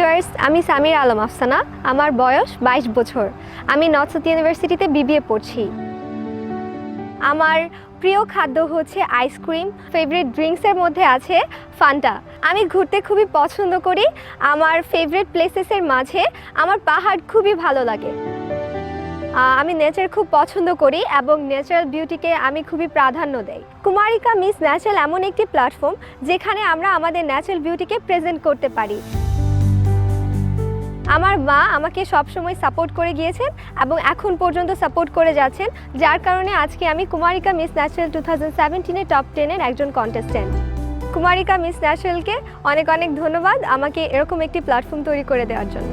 Viewers, আমি সামির আলম আফসানা। আমার বয়স 22 বছর। আমি নর্থ সাউথ ইউনিভার্সিটিতে বিবিএ পড়ছি। আমার প্রিয় খাদ্য হচ্ছে আইসক্রিম। ফেভারিট ড্রিঙ্কসের মধ্যে আছে ফান্টা। আমি ঘুরতে খুবই পছন্দ করি। আমার ফেভারিট প্লেসেসের মাঝে আমার পাহাড় খুবই ভালো লাগে। আমি নেচার খুব পছন্দ করি এবং ন্যাচারাল বিউটিকে আমি খুবই প্রাধান্য দেই। কুমারিকা মিস ন্যাচারাল এমন একটি প্ল্যাটফর্ম যেখানে আমরা আমাদের ন্যাচারাল বিউটিকে প্রেজেন্ট করতে পারি। আমার মা আমাকে সবসময় সাপোর্ট করে গিয়েছেন এবং এখন পর্যন্ত সাপোর্ট করে যাচ্ছেন, যার কারণে আজকে আমি কুমারিকা মিস ন্যাচারাল 2017 টপ 10-এর একজন কন্টেস্ট্যান্ট। কুমারিকা মিস ন্যাচারালকে অনেক অনেক ধন্যবাদ আমাকে এরকম একটি প্ল্যাটফর্ম তৈরি করে দেওয়ার জন্য।